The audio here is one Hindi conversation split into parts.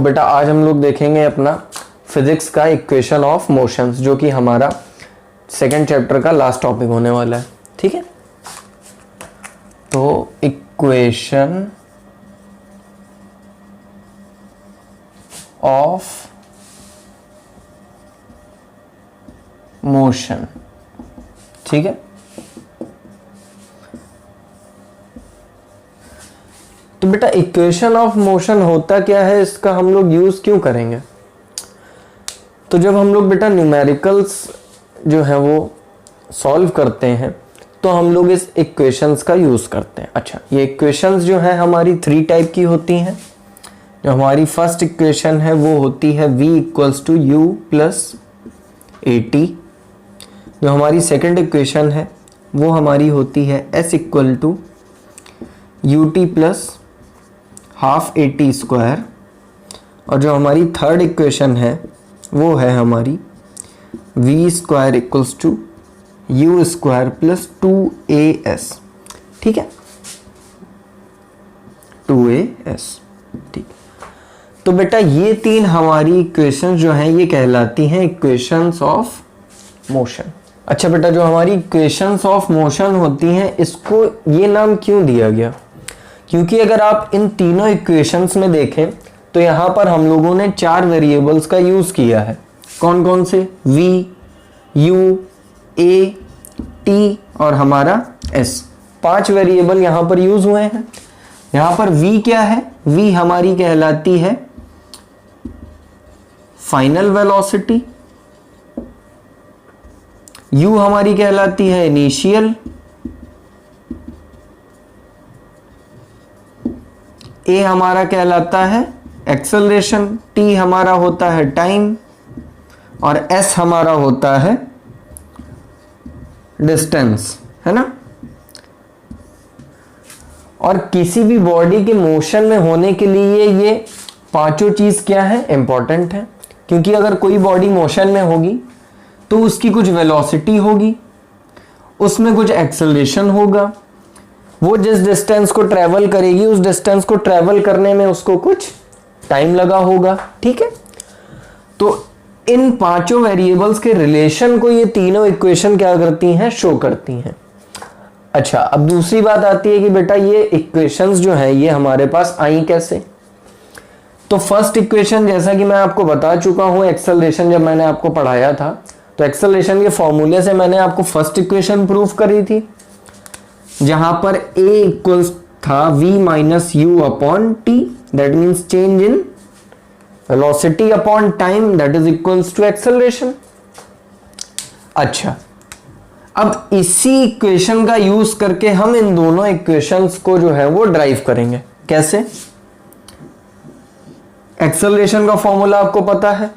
बेटा आज हम लोग देखेंगे अपना फिजिक्स का इक्वेशन ऑफ मोशंस, जो कि हमारा सेकेंड चैप्टर का लास्ट टॉपिक होने वाला है। ठीक है, तो इक्वेशन ऑफ मोशन। ठीक है, तो बेटा इक्वेशन ऑफ मोशन होता क्या है, इसका हम लोग यूज क्यों करेंगे? तो जब हम लोग बेटा न्यूमेरिकल्स जो है वो सॉल्व करते हैं तो हम लोग इस इक्वेशंस का यूज करते हैं। अच्छा, ये इक्वेशंस जो है हमारी 3 टाइप की होती हैं। जो हमारी फर्स्ट इक्वेशन है वो होती है v equals to u plus a t. जो हमारी सेकंड इक्वेशन है वो हमारी होती है s equal to u t plus half a t square. और जो हमारी थर्ड इक्वेशन है वो है हमारी v square equals to u square plus 2as। ठीक है, 2as। ठीक, तो बेटा ये 3 हमारी इक्वेशंस जो हैं ये कहलाती हैं इक्वेशंस ऑफ मोशन। अच्छा बेटा, जो हमारी इक्वेशंस ऑफ मोशन होती हैं इसको ये नाम क्यों दिया गया? क्योंकि अगर आप इन तीनों इक्वेशंस में देखें तो यहाँ पर हम लोगों ने 4 वेरिएबल्स का यूज किया है। कौन कौन से? v, u, a, t और हमारा s। 5 वेरिएबल यहाँ पर यूज हुए हैं। यहाँ पर v क्या है? v हमारी कहलाती है फाइनल वेलोसिटी, u हमारी कहलाती है इनिशियल, a हमारा कहलाता है एक्सेलरेशन, t हमारा होता है टाइम और s हमारा होता है डिस्टेंस, है ना। और किसी भी बॉडी के मोशन में होने के लिए ये पांचों चीज क्या है? इंपॉर्टेंट है। क्योंकि अगर कोई बॉडी मोशन में होगी तो उसकी कुछ वेलोसिटी होगी, उसमें कुछ एक्सेलरेशन होगा, वो जिस डिस्टेंस को ट्रेवल करेगी उस डिस्टेंस को ट्रेवल करने में उसको कुछ टाइम लगा होगा। ठीक है, तो इन पांचों वेरिएबल्स के रिलेशन को ये तीनों इक्वेशन क्या करती हैं? शो करती हैं। अच्छा, अब दूसरी बात आती है कि बेटा ये इक्वेशंस जो हैं ये हमारे पास आई कैसे? तो फर्स्ट इक्वेशन जैसा कि मैं आपको बता चुका हूं, एक्सेलरेशन जब मैंने आपको पढ़ाया था तो एक्सेलरेशन के फॉर्मूले से मैंने आपको फर्स्ट इक्वेशन प्रूफ करी थी, जहां पर a इक्वल्स था v minus u upon t, that means change in velocity upon time, that is equals to acceleration. अच्छा, अब इसी इक्वेशन का यूज करके हम इन दोनों इक्वेशंस को जो है वो ड्राइव करेंगे। कैसे? एक्सेलरेशन का फॉर्मूला आपको पता है।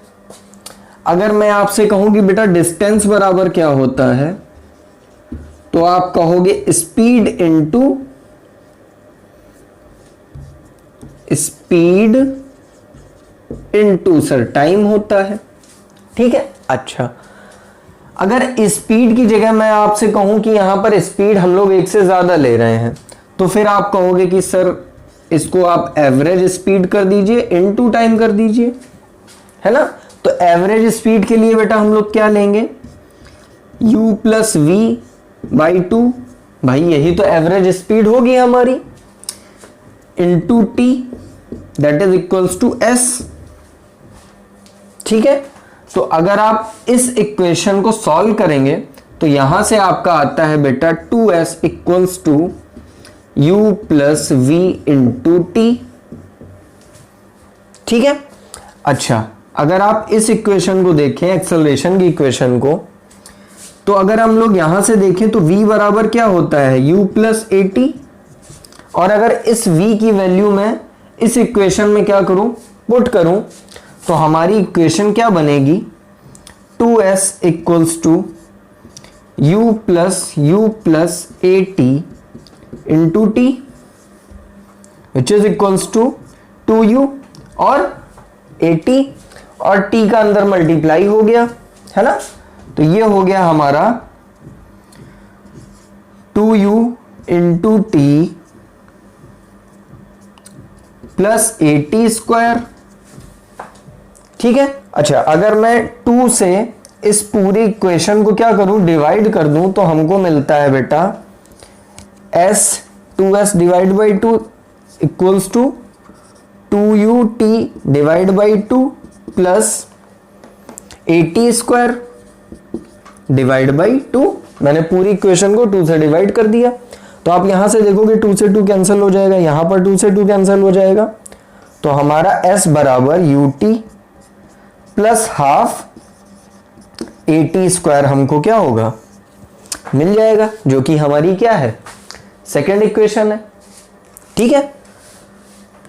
अगर मैं आपसे कहूं कि बेटा डिस्टेंस बराबर क्या होता है, तो आप कहोगे स्पीड इनटू सर टाइम होता है। ठीक है। अच्छा, अगर स्पीड की जगह मैं आपसे कहूं कि यहां पर स्पीड हम लोग 1 से ज्यादा ले रहे हैं, तो फिर आप कहोगे कि सर इसको आप एवरेज स्पीड कर दीजिए, इनटू टाइम कर दीजिए, है ना। तो एवरेज स्पीड के लिए बेटा हम लोग क्या लेंगे? u प्लस वी बाई 2, भाई यही तो एवरेज स्पीड होगी हमारी, into t, that is equals to s। ठीक है, तो अगर आप इस इक्वेशन को सॉल्व करेंगे तो यहां से आपका आता है बेटा 2s equals to u plus v into t. ठीक है। अच्छा, अगर आप इस इक्वेशन को देखें, एक्सेलरेशन की इक्वेशन को, तो अगर हम लोग यहां से देखें तो v बराबर क्या होता है? u plus a T. और अगर इस v की वैल्यू मैं इस इक्वेशन में क्या करूं? पुट करूं, तो हमारी इक्वेशन क्या बनेगी? 2s equals to u plus a t into t, which is equals to 2u और 80, और t का अंदर मल्टीप्लाई हो गया, है ना। तो ये हो गया हमारा 2u into T plus 80 square ठीक है। अच्छा, अगर मैं 2 से इस पूरी इक्वेशन को क्या करूं, डिवाइड कर दूं, तो हमको मिलता है बेटा s 2s divide by 2 equals to 2ut divide by 2 plus 80 square divide by 2। मैंने पूरी इक्वेशन को 2 से डिवाइड कर दिया। तो आप यहां से देखोगे 2 से 2 कैंसिल हो जाएगा, यहां पर 2 से 2 कैंसिल हो जाएगा, तो हमारा s बराबर ut प्लस हाफ 80 स्क्वायर हमको क्या होगा, मिल जाएगा, जो कि हमारी क्या है, सेकेंड इक्वेशन है। ठीक है।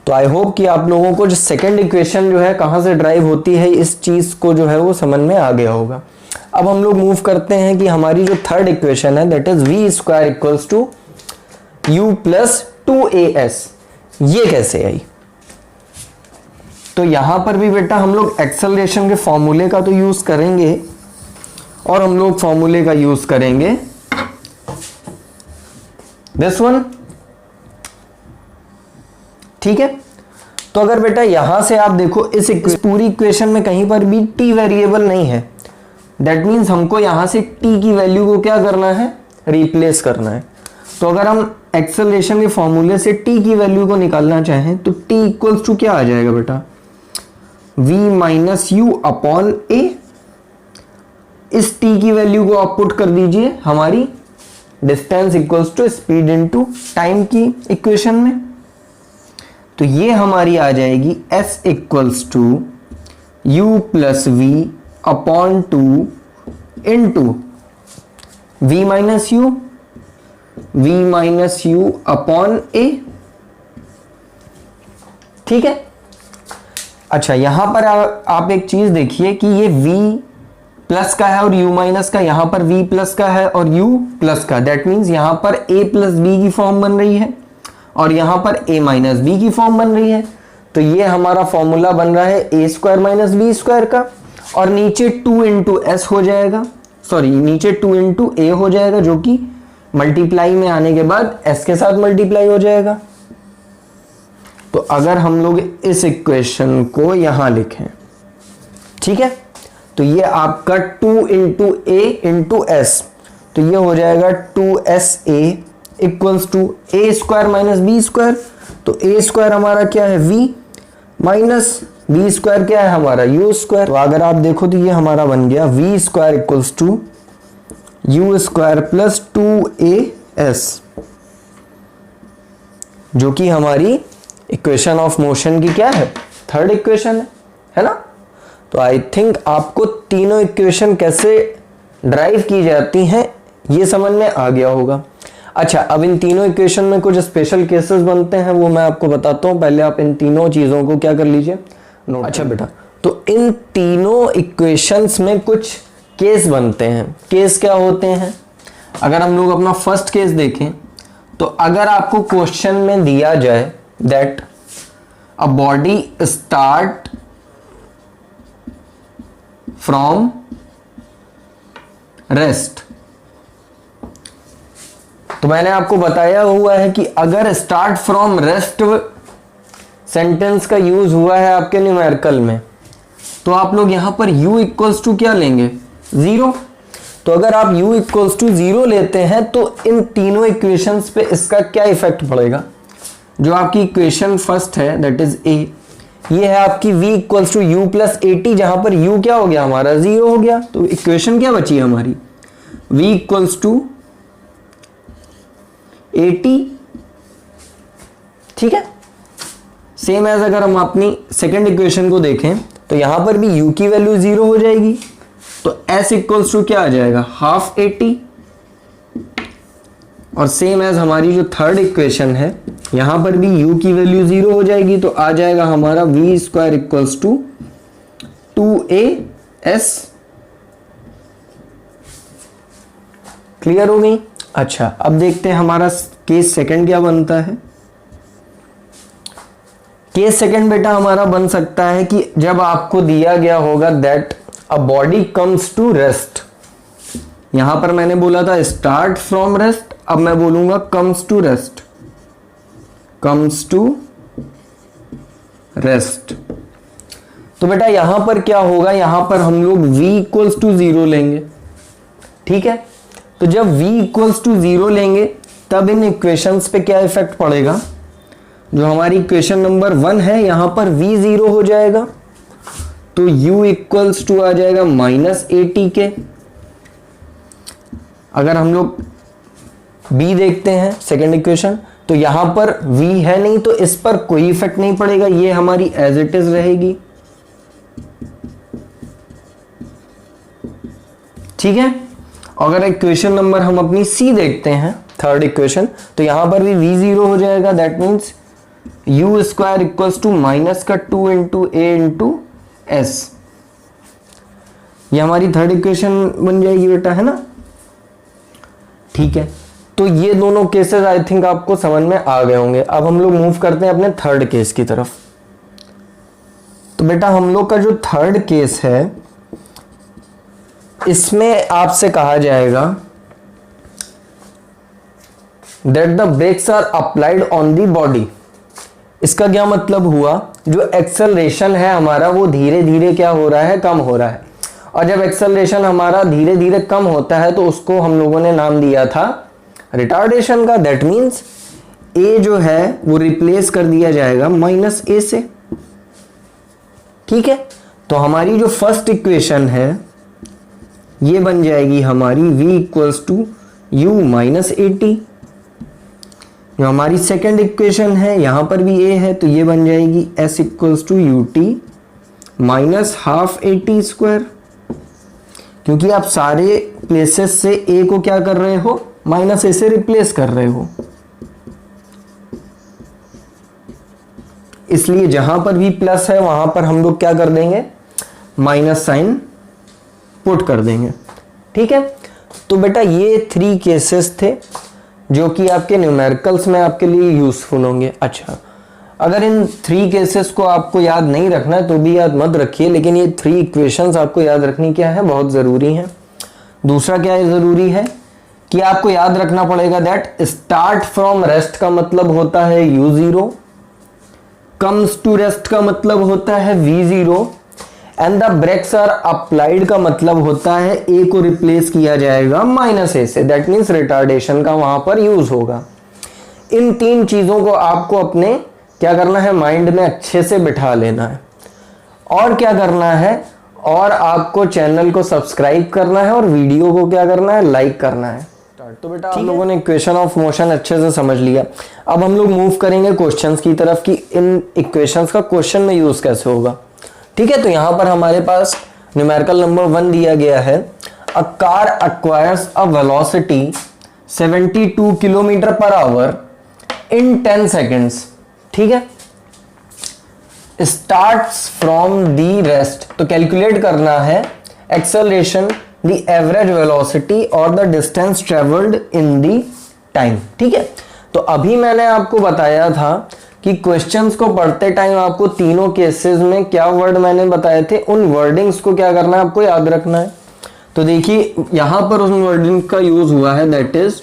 तो आई होप कि आप लोगों को जो सेकेंड इक्वेशन जो है कहां से ड्राइव होती है, इस चीज को जो है वो समझ में आ गया होगा। अब हम लोग मूव करते हैं कि हमारी जो थर्ड इक्वेशन है that is v square equals to u plus 2as, ये कैसे आई। तो यहां पर भी बेटा हम लोग एक्सेलरेशन के फॉर्मूले का तो यूज करेंगे, और हम लोग फॉर्मूले का यूज करेंगे दिस वन। ठीक है। तो अगर बेटा यहां से आप देखो इस पूरी इक्वेशन में कहीं पर भी t वेरिएबल नहीं है, दैट मीन्स हमको यहां से t की वैल्यू को क्या करना है, रिप्लेस करना है। तो अगर हम एक्सेलरेशन के फॉर्मूले से t की वैल्यू को निकालना चाहें तो t इक्वल्स टू क्या आ जाएगा बेटा, v minus u upon a। इस t की वैल्यू को आप पुट कर दीजिए हमारी distance equals to speed into time की इक्वेशन में, तो ये हमारी आ जाएगी s equals to u plus v upon 2 into v minus u upon a। ठीक है। अच्छा, यहां पर आप एक चीज देखिए कि ये v प्लस का है और u माइनस का, यहां पर v प्लस का है और u प्लस का, दैट मीन्स यहां पर a प्लस b की फॉर्म बन रही है और यहां पर a माइनस बी की फॉर्म बन रही है। तो ये हमारा फॉर्मूला बन रहा है a square minus b square का, और नीचे 2 इंटू एस हो जाएगा, सॉरी नीचे 2 इंटू ए हो जाएगा, जो कि मल्टीप्लाई में आने के बाद s के साथ मल्टीप्लाई हो जाएगा। तो अगर हम लोग इस इक्वेशन को यहां लिखें, ठीक है, तो ये आपका 2 इंटू ए इंटू एस, तो ये हो जाएगा 2sa equals to a square minus b square. तो ए स्क्वायर हमारा क्या है, v माइनस बी स्क्वायर क्या है हमारा, u स्क्वायर। तो अगर आप देखो तो ये हमारा बन गया v square equals to u square plus 2as, जो कि हमारी इक्वेशन ऑफ मोशन की क्या है, थर्ड इक्वेशन है ना। तो आई थिंक आपको तीनों इक्वेशन कैसे ड्राइव की जाती हैं ये समझ में आ गया होगा। अच्छा, अब इन तीनों इक्वेशन में कुछ स्पेशल केसेस बनते हैं, वो मैं आपको बताता हूं। पहले आप इन तीनों चीजों को क्या कर लीजिए, नोट। अच्छा बेटा, तो इन तीनों इक्वेशंस में कुछ केस बनते हैं। केस क्या होते हैं, अगर हम लोग अपना फर्स्ट केस देखें तो अगर आपको क्वेश्चन में दिया जाए that a body start from rest, तो मैंने आपको बताया हुआ है कि अगर स्टार्ट फ्रॉम रेस्ट सेंटेंस का यूज हुआ है आपके न्यूमेरिकल में, तो आप लोग यहां पर u इक्वल्स टू क्या लेंगे, 0। तो अगर आप u इक्वल्स टू 0 लेते हैं तो इन तीनों इक्वेशंस पे इसका क्या इफेक्ट पड़ेगा। जो आपकी इक्वेशन फर्स्ट है दैट इज a, ये है आपकी v equals to u plus 80, जहां पर u क्या हो गया हमारा, 0 हो गया। तो इक्वेशन क्या बची हमारी, v इक्वल्स टू 80। ठीक है। सेम एज अगर हम अपनी सेकेंड इक्वेशन को देखें तो यहां पर भी u की वैल्यू 0 हो जाएगी, तो s इक्वल्स टू क्या आ जाएगा, हाफ 80। और सेम एज हमारी जो थर्ड इक्वेशन है यहां पर भी u की वैल्यू 0 हो जाएगी, तो आ जाएगा हमारा v square equals to 2as। Clear हो गई। अच्छा, अब देखते हैं हमारा केस सेकंड क्या बनता है। केस सेकंड बेटा हमारा बन सकता है कि जब आपको दिया गया होगा that a body comes to rest, यहां पर मैंने बोला था स्टार्ट फ्रॉम रेस्ट, अब मैं बोलूंगा comes to rest, comes to rest. तो तो बेटा यहां पर क्या होगा, यहां पर हम लोग v इक्वल्स टू 0 लेंगे, ठीक है। तो जब v इक्वल्स टू 0 लेंगे तब इन इक्वेशंस पे क्या इफेक्ट पड़ेगा, जो हमारी इक्वेशन नंबर 1 है यहां पर v 0 हो जाएगा, तो u इक्वल्स टू आ जाएगा -80k। अगर हम लोग b देखते हैं सेकेंड इक्वेशन, तो यहां पर v है नहीं तो इस पर कोई इफेक्ट नहीं पड़ेगा, ये हमारी एज इट इज रहेगी, ठीक है। अगर इक्वेशन नंबर हम अपनी c देखते हैं थर्ड इक्वेशन, तो यहां पर भी v 0 हो जाएगा, that means u square equals to minus का 2 इंटू a इंटू s। ये हमारी थर्ड इक्वेशन बन जाएगी बेटा, है ना, ठीक है। तो ये दोनों केसेस आई थिंक आपको समझ में आ गए होंगे। अब हम लोग मूव करते हैं अपने थर्ड केस की तरफ। तो बेटा हम लोग का जो थर्ड केस है इसमें आपसे कहा जाएगा that the brakes are applied on the body. इसका क्या मतलब हुआ, जो एक्सेलरेशन है हमारा वो धीरे धीरे क्या हो रहा है, कम हो रहा है। और जब एक्सेलरेशन हमारा धीरे धीरे कम होता है तो उसको हम लोगों ने नाम दिया था रिटार्डेशन का। दैट मीन्स a जो है वो रिप्लेस कर दिया जाएगा -a से, ठीक है। तो हमारी जो फर्स्ट इक्वेशन है ये बन जाएगी हमारी v इक्वल्स टू u -80। जो हमारी सेकेंड इक्वेशन है यहां पर भी a है, तो ये बन जाएगी s equals to ut -half AT square, क्योंकि आप सारे प्लेसेस से a को क्या कर रहे हो, -a से रिप्लेस कर रहे हो, इसलिए जहां पर भी प्लस है वहां पर हम लोग क्या कर देंगे, माइनस साइन पुट कर देंगे, ठीक है। तो बेटा ये 3 केसेस थे जो कि आपके न्यूमेरिकल्स में आपके लिए यूजफुल होंगे। अच्छा, अगर इन 3 केसेस को आपको याद नहीं रखना है तो भी याद मत रखिए, लेकिन ये 3 इक्वेशंस आपको याद रखनी क्या है, बहुत ज़रूरी है। दूसरा क्या है ज़रूरी है कि आपको याद रखना पड़ेगा दैट स्टार्ट फ्रॉम रेस्ट का मतलब होता है u0, कम्स टू रेस्ट का मतलब होता है v0, and the brakes are applied का मतलब होता है a को रिप्लेस किया जाएगा -a से, दैट मीन्स रिटार्डेशन का वहां पर यूज होगा। इन 3 चीजों को आपको अपने क्या करना है, माइंड में अच्छे से बिठा लेना है। और क्या करना है, और आपको चैनल को सब्सक्राइब करना है और वीडियो को क्या करना है, लाइक करना है। तो बेटा हम लोगों ने इक्वेशन ऑफ मोशन अच्छे से समझ लिया। अब हम लोग मूव करेंगे क्वेश्चंस की तरफ कि इन इक्वेशंस का क्वेश्चन में यूज कैसे होगा, ठीक है। तो यहां पर हमारे पास न्यूमेरिकल नंबर 1 दिया गया है, a car acquires a velocity 72 kilometre per hour in 10 seconds, ठीक है, स्टार्ट्स फ्रॉम दी रेस्ट। तो कैलकुलेट करना है एक्सेलरेशन, द एवरेज वेलोसिटी और the distance travelled in the time, ठीक है। तो अभी मैंने आपको बताया था कि क्वेश्चंस को पढ़ते टाइम आपको तीनों केसेस में क्या वर्ड मैंने बताए थे, उन वर्डिंग्स को क्या करना है, आपको याद रखना है। तो देखिए यहां पर उन वर्डिंग का यूज हुआ है, that is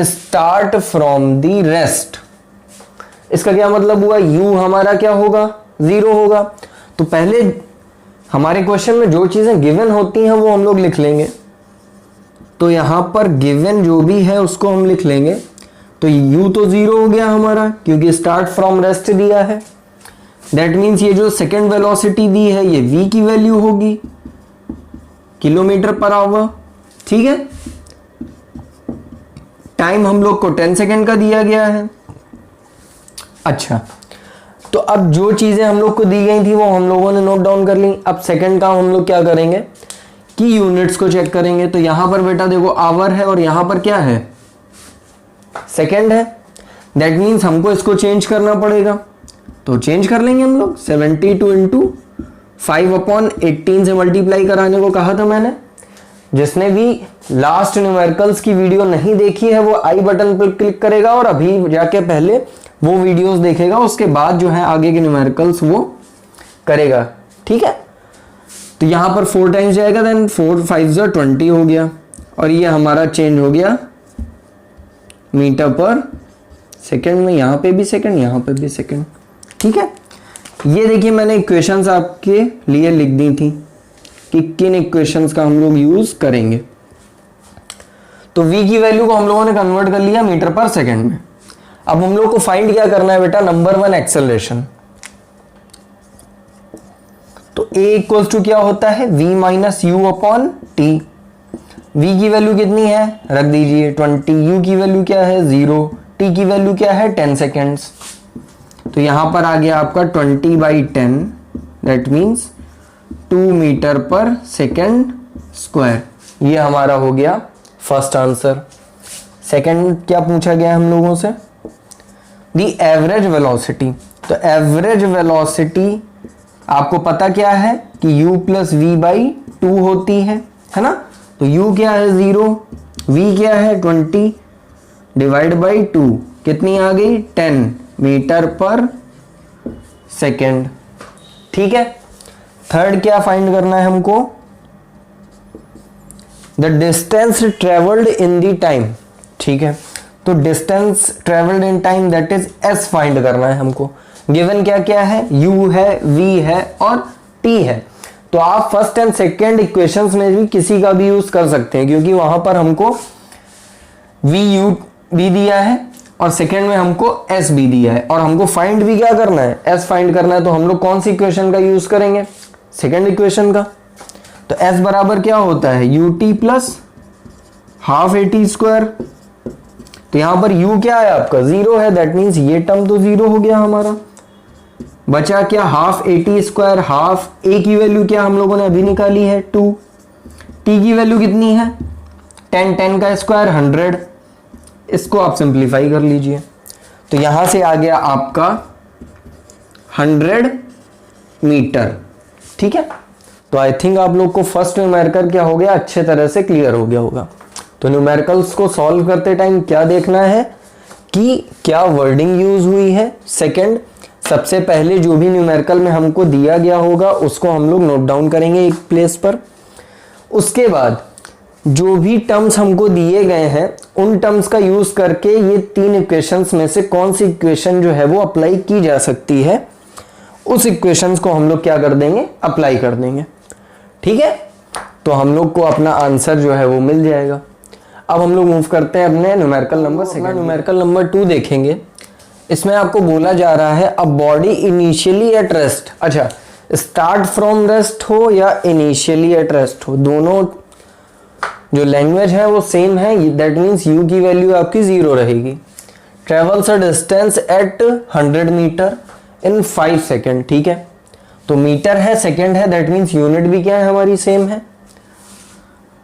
start from the rest. इसका क्या मतलब हुआ, u हमारा क्या होगा, 0 होगा। तो पहले हमारे क्वेश्चन में जो चीजें गिवन होती हैं वो हम लोग लिख लेंगे। तो यहां पर गिवन जो भी है उसको हम लिख लेंगे। तो u तो 0 हो गया हमारा, क्योंकि स्टार्ट फ्रॉम रेस्ट दिया है। दैट मीन्स ये जो सेकेंड वेलोसिटी दी है ये v की वैल्यू होगी, किलोमीटर पर आवर, ठीक है। टाइम हम लोग को 10 सेकेंड का दिया गया है। अच्छा, तो अब जो चीजें हम लोग को दी गई थी वो हम लोगों ने नोट डाउन कर ली। अब सेकंड का हम लोग क्या करेंगे कि यूनिट्स को चेक करेंगे। तो यहां पर बेटा देखो आवर है और यहां पर क्या है, सेकंड है। दैट मीन्स हमको इसको चेंज करना पड़ेगा, तो चेंज कर लेंगे हम लोग। 72 इंटू 5/18 से मल्टीप्लाई कराने को कहा था मैंने। जिसने भी लास्ट न्यूमेरिकल्स की वीडियो नहीं देखी है वो आई बटन पर क्लिक करेगा और अभी जाके पहले वो वीडियोस देखेगा, उसके बाद जो है आगे के न्यूमेरिकल्स वो करेगा, ठीक है। तो यहां पर 4 टाइम्स जाएगा, देन 4 5 20 हो गया, और ये हमारा चेंज हो गया मीटर पर सेकंड में। यहां पे भी सेकंड, यहां पे भी सेकंड, ठीक है। ये देखिए मैंने इक्वेशंस आपके लिए लिख दी थी कि किन इक्वेशंस का हम लोग यूज करेंगे। तो v की वैल्यू को हम लोगों ने कन्वर्ट कर लिया मीटर पर सेकंड में। अब हम लोग को फाइंड क्या करना है बेटा, नंबर 1 एक्सेलरेशन। तो a इक्वल्स टू क्या होता है, v minus u upon T. v की वैल्यू कितनी है, रख दीजिए 20, u की वैल्यू क्या है 0, t की वैल्यू क्या है 10 सेकेंड्स। तो यहां पर आ गया आपका 20/10, दैट मीन्स 2 मीटर पर सेकेंड स्क्वायर। ये हमारा हो गया फर्स्ट आंसर। सेकेंड क्या पूछा गया हम लोगों से, दी एवरेज वेलोसिटी। तो एवरेज वेलोसिटी आपको पता क्या है कि u प्लस वी बाई 2 होती है ना। तो u क्या है 0, v क्या है 20 डिवाइड बाई 2 कितनी आ गई 10 मीटर पर सेकेंड। ठीक है, थर्ड क्या फाइंड करना है हमको, the distance travelled in the time. ठीक है, तो distance travelled in time that is s find करना है हमको। गिवन क्या क्या है, u है, v है और t है। तो आप फर्स्ट एंड सेकेंड इक्वेशंस में भी किसी का भी यूज कर सकते हैं, क्योंकि वहां पर हमको v u भी दिया है और सेकेंड में हमको s भी दिया है, और हमको फाइंड भी क्या करना है, s फाइंड करना है। तो हम लोग कौन सी इक्वेशन का यूज करेंगे, सेकेंड इक्वेशन का। तो s बराबर क्या होता है, ut plus half at square. तो यहां पर u क्या है आपका 0 है, दैट मीन्स ये टर्म तो 0 हो गया हमारा। बचा क्या, half at square. Half a की वैल्यू क्या हम लोगों ने अभी निकाली है 2, t की वैल्यू कितनी है 10, 10 का स्क्वायर 100। इसको आप सिंप्लीफाई कर लीजिए, तो यहां से आ गया आपका 100 मीटर। ठीक है, तो आई थिंक आप लोग को फर्स्ट न्यूमेरिकल क्या हो गया, अच्छे तरह से क्लियर हो गया होगा। तो न्यूमेरिकल्स को सॉल्व करते टाइम क्या देखना है कि क्या वर्डिंग यूज हुई है। सेकंड, सबसे पहले जो भी न्यूमेरिकल में हमको दिया गया होगा उसको हम लोग नोट डाउन करेंगे एक प्लेस पर। उसके बाद जो भी टर्म्स हमको दिए गए हैं उन टर्म्स का यूज करके ये 3 इक्वेशंस में से कौन सी इक्वेशन जो है वो अप्लाई की जा सकती है, उस इक्वेशंस को हम लोग क्या कर देंगे, अप्लाई कर देंगे। ठीक है, तो हम लोग को अपना आंसर जो है वो मिल जाएगा। अब हम लोग मूव करते हैं अपने numerical number second. Numerical number 2 देखेंगे। इसमें आपको बोला जा रहा है a body initially at rest. अच्छा, स्टार्ट फ्रॉम रेस्ट हो या इनिशियली एट रेस्ट हो, दोनों जो लैंग्वेज है वो सेम है, दैट मीन्स u की वैल्यू आपकी 0 रहेगी। Travels a distance at 100 metre in 5 second. ठीक है, तो मीटर है, सेकेंड है, दैट मीन्स यूनिट भी क्या है हमारी सेम है।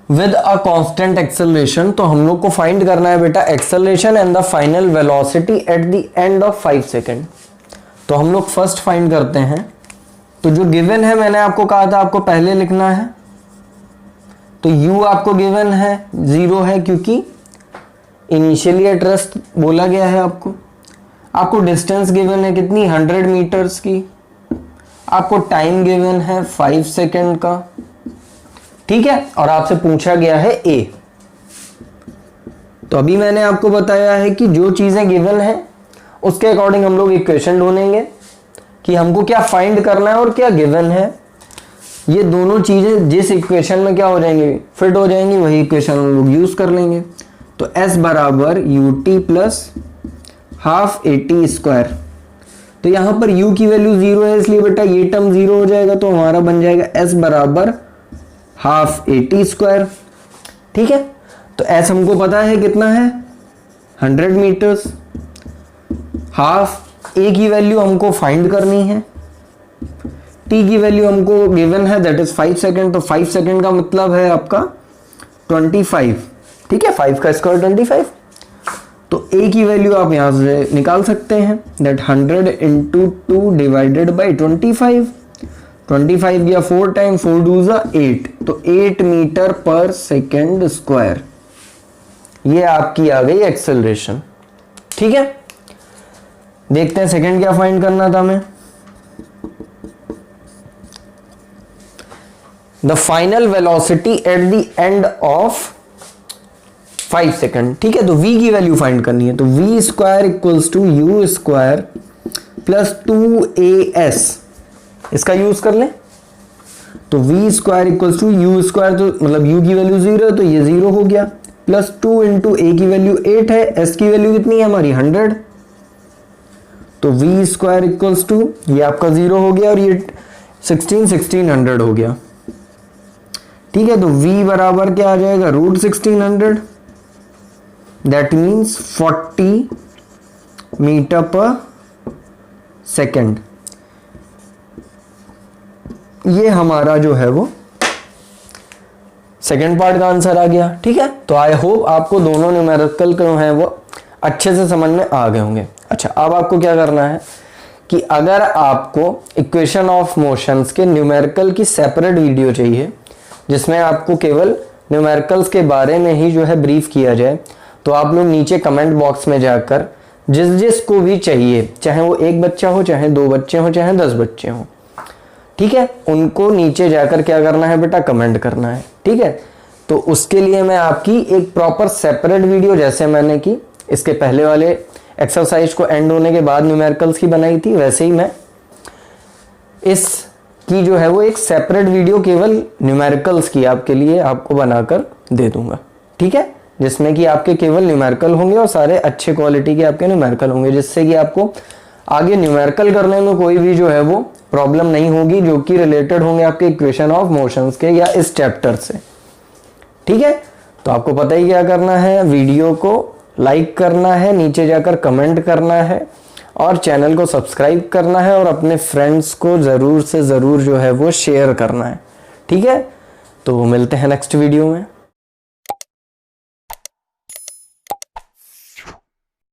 विद अ कांस्टेंट एक्सेलरेशन, तो हम लोग को फाइंड करना है बेटा acceleration and the final velocity at the end of 5 second. तो हम लोग फर्स्ट फाइंड करते हैं। तो जो गिवन है मैंने आपको कहा था आपको पहले लिखना है, तो u आपको गिवन है 0 है क्योंकि इनिशियली एट रेस्ट बोला गया है आपको। आपको डिस्टेंस गिवन है कितनी 100 मीटर्स की। आपको टाइम गिवन है 5 सेकेंड का। ठीक है, और आपसे पूछा गया है a। तो अभी मैंने आपको बताया है कि जो चीजें गिवन है उसके अकॉर्डिंग हम लोग इक्वेशन ढूंढेंगे कि हमको क्या फाइंड करना है और क्या गिवन है। ये दोनों चीजें जिस इक्वेशन में क्या हो जाएंगी, फिट हो जाएंगी, वही इक्वेशन हम लोग यूज कर लेंगे। तो s बराबर ut plus half at square. तो यहां पर u की वैल्यू 0 है, इसलिए बेटा ये टर्म 0 हो जाएगा। तो हमारा बन जाएगा s बराबर हाफ at स्क्वायर। ठीक है, तो s हमको पता है कितना है 100 मीटर्स। हाफ a की वैल्यू हमको फाइंड करनी है, t की वैल्यू हमको गिवन है दैट इज 5 सेकेंड। तो 5 सेकेंड का मतलब है आपका 25। ठीक है, 5 का स्क्वायर 25। तो a की वैल्यू आप यहां से निकाल सकते हैं, दैट 100 इंटू 2 डिवाइडेड बाई 25। 25 या 4 टाइम 4 2 8, तो 8 मीटर पर सेकेंड स्क्वायर। ये आपकी आ गई एक्सेलरेशन। ठीक है, देखते हैं सेकेंड क्या फाइंड करना था हमें। The final velocity at the end of 5 second. ठीक है, तो v की वैल्यू फाइंड करनी है। तो v square equals to u square plus 2as इसका यूज कर लें तो v square equals to u square, तो मतलब u की वैल्यू 0 है तो ये 0 हो गया, प्लस 2 इंटू a की वैल्यू 8 है, s की वैल्यू कितनी है हमारी 100, तो v स्क्वायर इक्वल्स टू ये आपका 0 हो गया और ये 1600 हो गया। ठीक है, तो v बराबर क्या आ जाएगा रूट 1600, दैट मीन्स 40 मीटर पर सेकेंड। ये हमारा जो है वो सेकेंड पार्ट का आंसर आ गया। ठीक है, तो आई होप आपको दोनों न्यूमेरिकल जो हैं वो अच्छे से समझ में आ गए होंगे। अच्छा, अब आपको क्या करना है कि अगर आपको इक्वेशन ऑफ मोशंस के न्यूमेरिकल की सेपरेट वीडियो चाहिए जिसमें आपको केवल न्यूमेरिकल्स के बारे में ही जो है ब्रीफ किया जाए, तो आप लोग नीचे कमेंट बॉक्स में जाकर जिस जिस को भी चाहिए, चाहे वो एक बच्चा हो, चाहे 2 बच्चे हो, चाहे 10 बच्चे हो, ठीक है, उनको नीचे जाकर क्या करना है बेटा, कमेंट करना है। ठीक है, तो उसके लिए मैं आपकी एक प्रॉपर सेपरेट वीडियो, जैसे मैंने की इसके पहले वाले एक्सरसाइज को एंड होने के बाद न्यूमेरिकल्स की बनाई थी, वैसे ही मैं इस की जो है वो एक सेपरेट वीडियो केवल न्यूमेरिकल्स की आपके लिए आपको बनाकर दे दूंगा। ठीक है, जिसमें कि आपके केवल न्यूमेरिकल होंगे और सारे अच्छे क्वालिटी के आपके न्यूमेरिकल होंगे, जिससे कि आपको आगे न्यूमेरिकल करने में कोई भी जो है वो प्रॉब्लम नहीं होगी, जो कि रिलेटेड होंगे आपके इक्वेशन ऑफ मोशंस के या इस चैप्टर से। ठीक है, तो आपको पता ही क्या करना है, वीडियो को लाइक करना है, नीचे जाकर कमेंट करना है और चैनल को सब्सक्राइब करना है और अपने फ्रेंड्स को ज़रूर से ज़रूर जो है वो शेयर करना है। ठीक है, तो मिलते हैं नेक्स्ट वीडियो में।